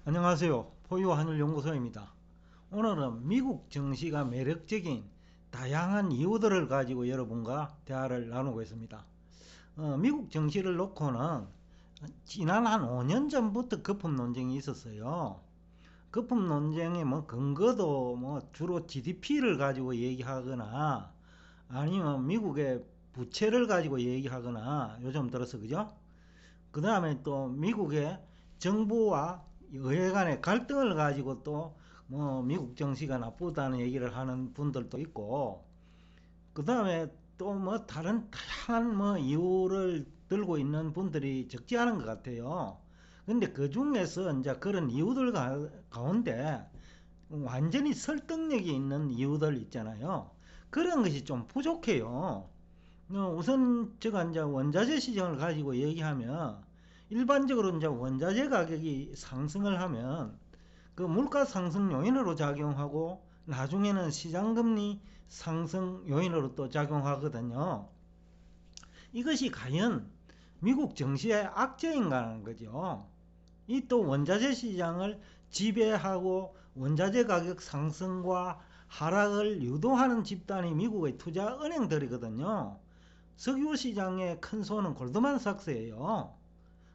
안녕하세요. 포유하늘연구소입니다. 오늘은 미국 증시가 매력적인 다양한 이유들을 가지고 여러분과 대화를 나누고 있습니다. 미국 증시를 놓고는 지난 한 5년 전부터 거품 논쟁이 있었어요. 거품 논쟁의 근거도 주로 GDP를 가지고 얘기하거나 아니면 미국의 부채를 가지고 얘기하거나 요즘 들어서 그죠? 그 다음에 또 미국의 정부와 의회 간의 갈등을 가지고 또 미국 정치가 나쁘다는 얘기를 하는 분들도 있고, 그 다음에 또 다른 다양한 이유를 들고 있는 분들이 적지 않은 것 같아요. 근데 그 중에서 이제 그런 이유들 가운데 완전히 설득력이 있는 이유들 있잖아요. 그런 것이 좀 부족해요. 우선 제가 이제 원자재 시장을 가지고 얘기하면, 일반적으로 이제 원자재 가격이 상승을 하면 그 물가 상승 요인으로 작용하고 나중에는 시장 금리 상승 요인으로 또 작용하거든요. 이것이 과연 미국 증시의 악재인가라는 거죠. 이 또 원자재 시장을 지배하고 원자재 가격 상승과 하락을 유도하는 집단이 미국의 투자 은행들이거든요. 석유 시장의 큰 손은 골드만삭스예요.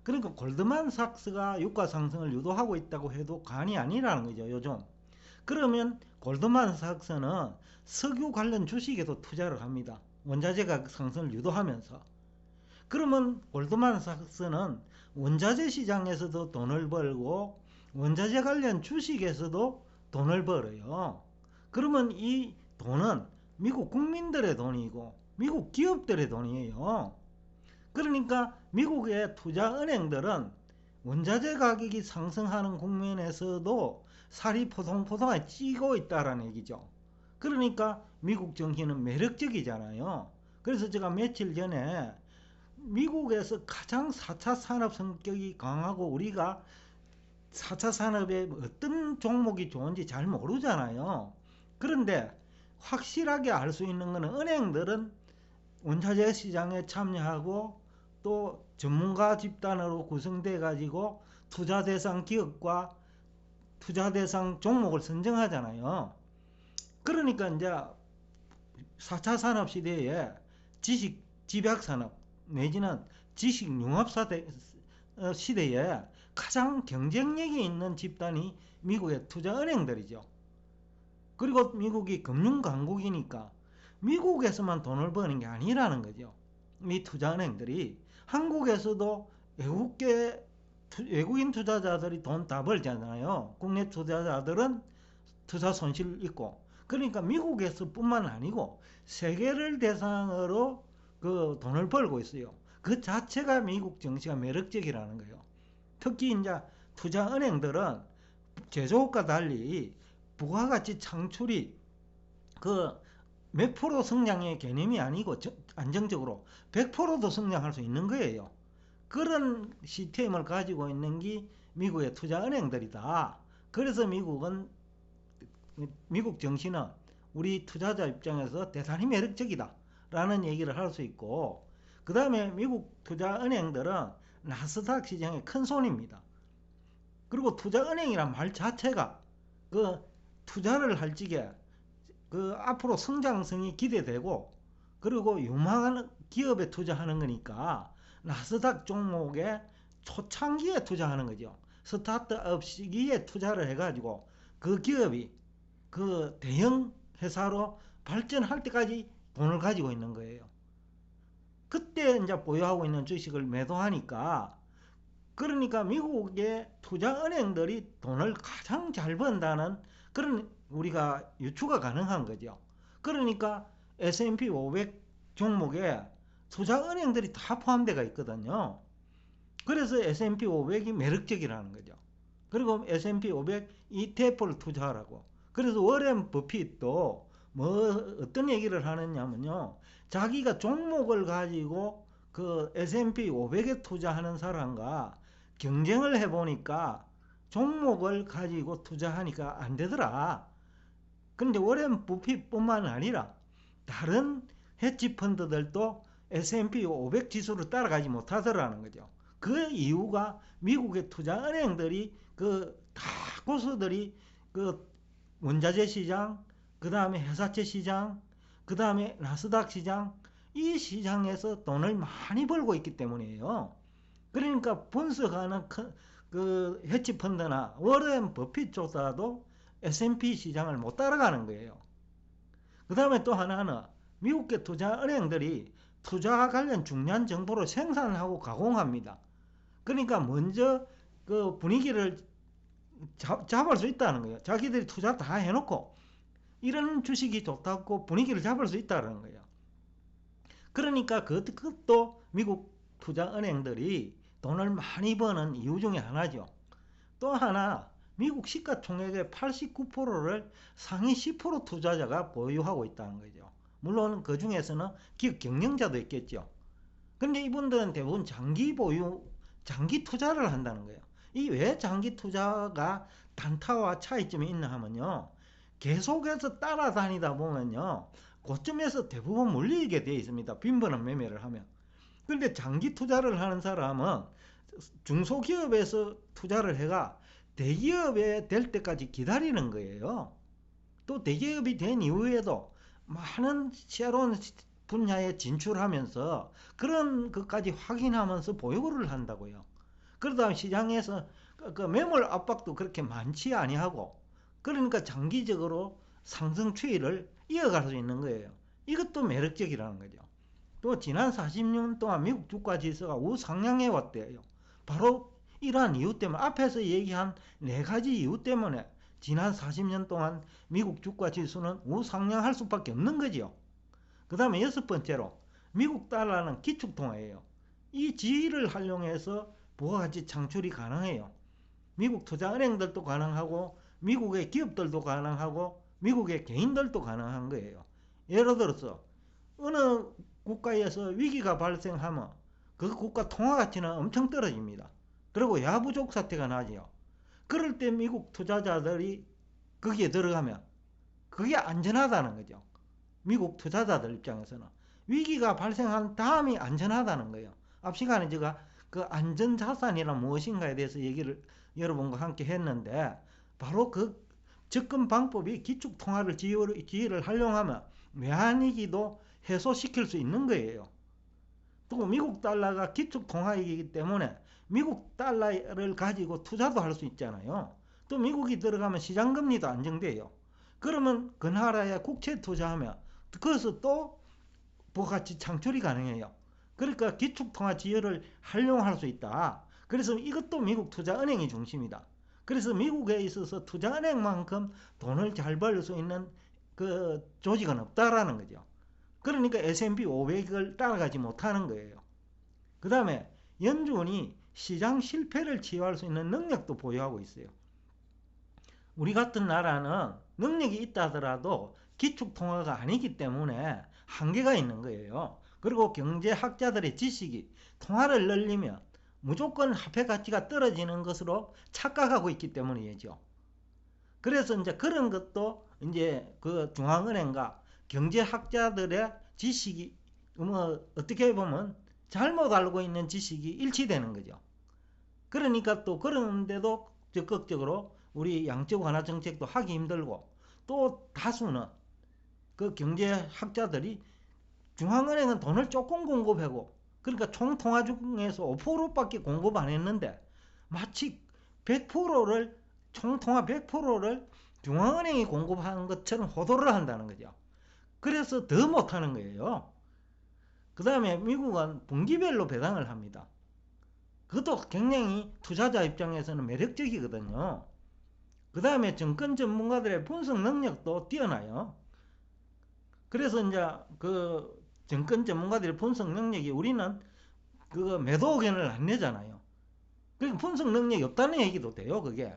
그러니까 골드만삭스가 유가 상승을 유도하고 있다고 해도 과언이 아니라는 거죠, 요즘. 그러면 골드만삭스는 석유 관련 주식에도 투자를 합니다. 원자재 가격 상승을 유도하면서. 그러면 골드만삭스는 원자재 시장에서도 돈을 벌고 원자재 관련 주식에서도 돈을 벌어요. 그러면 이 돈은 미국 국민들의 돈이고 미국 기업들의 돈이에요. 그러니까 미국의 투자은행들은 원자재 가격이 상승하는 국면에서도 살이 포동포동하게 찌고 있다라는 얘기죠. 그러니까 미국 정치는 매력적이잖아요. 그래서 제가 며칠 전에 미국에서 가장 4차 산업 성격이 강하고 우리가 4차 산업에 어떤 종목이 좋은지 잘 모르잖아요. 그런데 확실하게 알 수 있는 것은 은행들은 원자재 시장에 참여하고 또 전문가 집단으로 구성돼 가지고 투자 대상 기업과 투자 대상 종목을 선정하잖아요. 그러니까 이제 4차 산업 시대에 지식 집약 산업 내지는 지식 융합 시대에 가장 경쟁력이 있는 집단이 미국의 투자 은행들이죠. 그리고 미국이 금융 강국이니까 미국에서만 돈을 버는 게 아니라는 거죠. 이 투자은행들이 한국에서도 외국인 투자자들이 돈 다 벌잖아요. 국내 투자자들은 투자 손실 있고. 그러니까 미국에서 뿐만 아니고 세계를 대상으로 그 돈을 벌고 있어요. 그 자체가 미국 정치가 매력적이라는 거예요. 특히 이제 투자은행들은 제조업과 달리 부가가치 창출이 그 몇 프로 성장의 개념이 아니고 안정적으로 100%도 성장할 수 있는 거예요. 그런 시스템을 가지고 있는 게 미국의 투자은행들이다. 그래서 미국 정신은 우리 투자자 입장에서 대단히 매력적이다 라는 얘기를 할 수 있고, 그 다음에 미국 투자은행들은 나스닥 시장의 큰 손입니다. 그리고 투자은행이란 말 자체가 그 투자를 할 적에 그 앞으로 성장성이 기대되고 그리고 유망한 기업에 투자하는 거니까 나스닥 종목의 초창기에 투자하는 거죠. 스타트업 시기에 투자를 해가지고 그 기업이 그 대형 회사로 발전할 때까지 돈을 가지고 있는 거예요. 그때 이제 보유하고 있는 주식을 매도하니까, 그러니까 미국의 투자은행들이 돈을 가장 잘 번다는 그런 우리가 유추가 가능한 거죠. 그러니까 S&P 500 종목에 투자은행들이 다 포함되어 있거든요. 그래서 S&P 500이 매력적이라는 거죠. 그리고 S&P 500 ETF를 투자하라고. 그래서 워렌 버핏도 어떤 얘기를 하느냐면요. 자기가 종목을 가지고 그 S&P 500에 투자하는 사람과 경쟁을 해보니까 종목을 가지고 투자하니까 안 되더라. 근데 워렌 버핏뿐만 아니라 다른 헤지 펀드들도 S&P 500 지수를 따라가지 못하더라는 거죠. 그 이유가 미국의 투자은행들이 그 다 고수들이 그 원자재 시장, 그 다음에 회사채 시장, 그 다음에 나스닥 시장, 이 시장에서 돈을 많이 벌고 있기 때문이에요. 그러니까 분석하는 그 헤지펀드나 워렌 버핏조차도 S&P 시장을 못 따라가는 거예요. 그 다음에 또 하나는 미국계 투자은행들이 투자 관련 중요한 정보를 생산하고 가공합니다. 그러니까 먼저 그 분위기를 잡을 수 있다는 거예요. 자기들이 투자 다 해놓고 이런 주식이 좋다고 분위기를 잡을 수 있다는 거예요. 그러니까 그것도 미국 투자은행들이 돈을 많이 버는 이유 중에 하나죠. 또 하나, 미국 시가총액의 89%를 상위 10% 투자자가 보유하고 있다는 거죠. 물론 그 중에서는 기업 경영자도 있겠죠. 근데 이분들은 대부분 장기 보유, 장기 투자를 한다는 거예요. 이 왜 장기 투자가 단타와 차이점이 있나 하면요. 계속해서 따라다니다 보면요. 고점에서 대부분 물리게 되어 있습니다. 빈번한 매매를 하면. 그런데 장기 투자를 하는 사람은 중소기업에서 투자를 해가 대기업에 될 때까지 기다리는 거예요. 또 대기업이 된 이후에도 많은 새로운 분야에 진출하면서 그런 것까지 확인하면서 보유를 한다고요. 그러다 시장에서 그 매물 압박도 그렇게 많지 아니하고 그러니까 장기적으로 상승 추이를 이어갈 수 있는 거예요. 이것도 매력적이라는 거죠. 또 지난 40년 동안 미국 주가 지수가 우상향해 왔대요. 바로 이러한 이유 때문에 앞에서 얘기한 4가지 이유 때문에 지난 40년 동안 미국 주가 지수는 우상향할 수밖에 없는 거죠. 그 다음에 6번째로 미국 달러는 기축통화예요. 이 지위를 활용해서 부가가치 창출이 가능해요. 미국 투자은행들도 가능하고 미국의 기업들도 가능하고 미국의 개인들도 가능한 거예요. 예를 들어서 어느 국가에서 위기가 발생하면 그 국가 통화가치는 엄청 떨어집니다. 그리고 야부족 사태가 나죠. 그럴 때 미국 투자자들이 거기에 들어가면 그게 안전하다는 거죠. 미국 투자자들 입장에서는 위기가 발생한 다음이 안전하다는 거예요. 앞 시간에 제가 그 안전자산이란 무엇인가에 대해서 얘기를 여러분과 함께 했는데 바로 그 접근 방법이 기축통화를 지위를 활용하면 외환위기도 해소시킬 수 있는 거예요. 또 미국 달러가 기축통화이기 때문에 미국 달러를 가지고 투자도 할 수 있잖아요. 또 미국이 들어가면 시장금리도 안정돼요. 그러면 그 나라에 국채 투자하면 그것을 또 부가가치 창출이 가능해요. 그러니까 기축통화 지위를 활용할 수 있다. 그래서 이것도 미국 투자은행이 중심이다. 그래서 미국에 있어서 투자은행만큼 돈을 잘 벌 수 있는 그 조직은 없다라는 거죠. 그러니까 S&P 500을 따라가지 못하는 거예요. 그 다음에 연준이 시장 실패를 치유할 수 있는 능력도 보유하고 있어요. 우리 같은 나라는 능력이 있다 하더라도 기축통화가 아니기 때문에 한계가 있는 거예요. 그리고 경제학자들의 지식이 통화를 늘리면 무조건 화폐 가치가 떨어지는 것으로 착각하고 있기 때문이죠. 그래서 이제 그런 것도 이제 그 중앙은행과 경제학자들의 지식이 어떻게 보면 잘못 알고 있는 지식이 일치되는 거죠. 그러니까 또 그런데도 적극적으로 우리 양적 완화 정책도 하기 힘들고 또 다수는 그 경제학자들이 중앙은행은 돈을 조금 공급하고 그러니까 총 통화 중에서 5%밖에 공급 안 했는데 마치 100%를 총 통화 100%를 중앙은행이 공급하는 것처럼 호도를 한다는 거죠. 그래서 더 못하는 거예요. 그 다음에 미국은 분기별로 배당을 합니다. 그것도 굉장히 투자자 입장에서는 매력적이거든요. 그 다음에 정권 전문가들의 분석 능력도 뛰어나요. 그래서 이제 그 정권 전문가들의 분석 능력이 우리는 그 매도 의견을 안 내잖아요. 그러니까 분석 능력이 없다는 얘기도 돼요, 그게.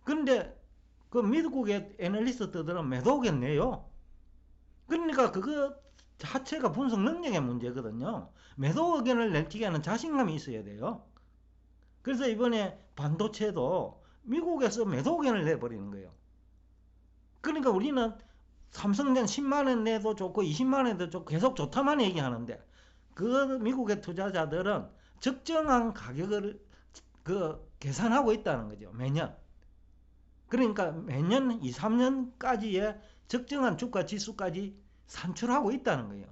그런데 그 미국의 애널리스트들은 매도 의견 내요. 그러니까 그거 자체가 분석 능력의 문제거든요. 매도 의견을 낼지에는 자신감이 있어야 돼요. 그래서 이번에 반도체도 미국에서 매도 의견을 내버리는 거예요. 그러니까 우리는 삼성전 10만원 내도 좋고 20만원 내도 좋고 계속 좋다만 얘기하는데 그 미국의 투자자들은 적정한 가격을 그 계산하고 있다는 거죠. 매년. 그러니까 매년 2, 3년까지의 적정한 주가 지수까지 산출하고 있다는 거예요.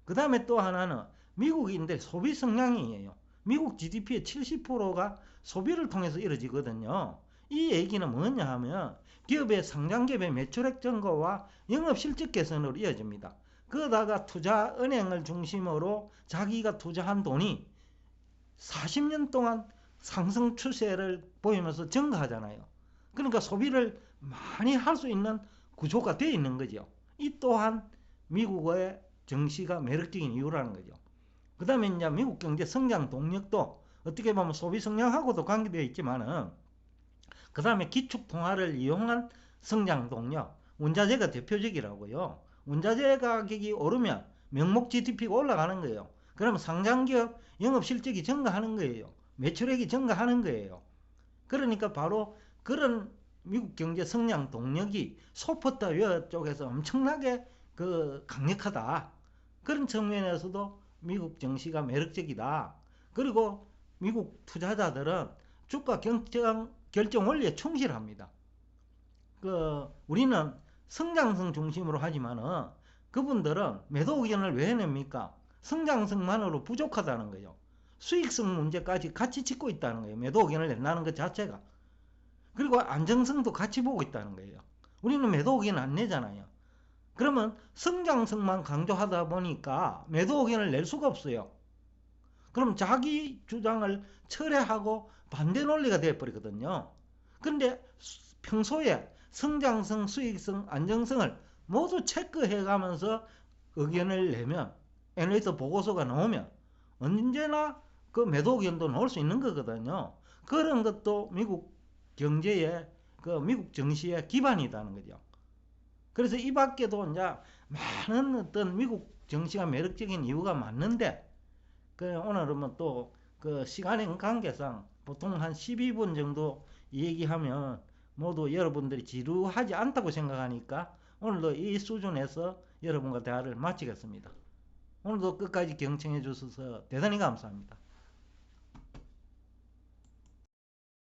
그 다음에 또 하나는 미국인데 소비 성향이에요. 미국 GDP의 70%가 소비를 통해서 이루어지거든요. 이 얘기는 뭐냐 하면 기업의 상장 기업의 매출액 증가와 영업 실적 개선으로 이어집니다. 그러다가 투자 은행을 중심으로 자기가 투자한 돈이 40년 동안 상승 추세를 보이면서 증가하잖아요. 그러니까 소비를 많이 할 수 있는 구조가 되어 있는 거죠. 이 또한 미국의 증시가 매력적인 이유라는 거죠. 그 다음에 이제 미국 경제 성장 동력도 어떻게 보면 소비 성장하고도 관계되어 있지만은 그 다음에 기축 통화를 이용한 성장 동력, 원자재가 대표적이라고요. 원자재 가격이 오르면 명목 GDP가 올라가는 거예요. 그러면 상장기업 영업 실적이 증가하는 거예요. 매출액이 증가하는 거예요. 그러니까 바로 그런 미국 경제 성장 동력이 소프트웨어 쪽에서 엄청나게 강력하다. 그런 측면에서도 미국 증시가 매력적이다. 그리고 미국 투자자들은 주가 결정 원리에 충실합니다. 우리는 성장성 중심으로 하지만은 그분들은 매도 의견을 왜 냅니까? 성장성만으로 부족하다는 거예요. 수익성 문제까지 같이 짚고 있다는 거예요. 매도 의견을 낸다는 것 자체가. 그리고 안정성도 같이 보고 있다는 거예요. 우리는 매도 의견 안 내잖아요. 그러면 성장성만 강조하다 보니까 매도 의견을 낼 수가 없어요. 그럼 자기 주장을 철회하고 반대 논리가 되어버리거든요. 그런데 평소에 성장성, 수익성, 안정성을 모두 체크해가면서 의견을 내면 애널리스트 보고서가 나오면 언제나 그 매도 의견도 나올 수 있는 거거든요. 그런 것도 미국 경제의 미국 증시의 기반이라는 거죠. 그래서 이 밖에도 이제 많은 어떤 미국 증시가 매력적인 이유가 많는데 오늘은 또 시간의 관계상 보통 한 12분 정도 얘기하면 모두 여러분들이 지루하지 않다고 생각하니까 오늘도 이 수준에서 여러분과 대화를 마치겠습니다. 오늘도 끝까지 경청해 주셔서 대단히 감사합니다.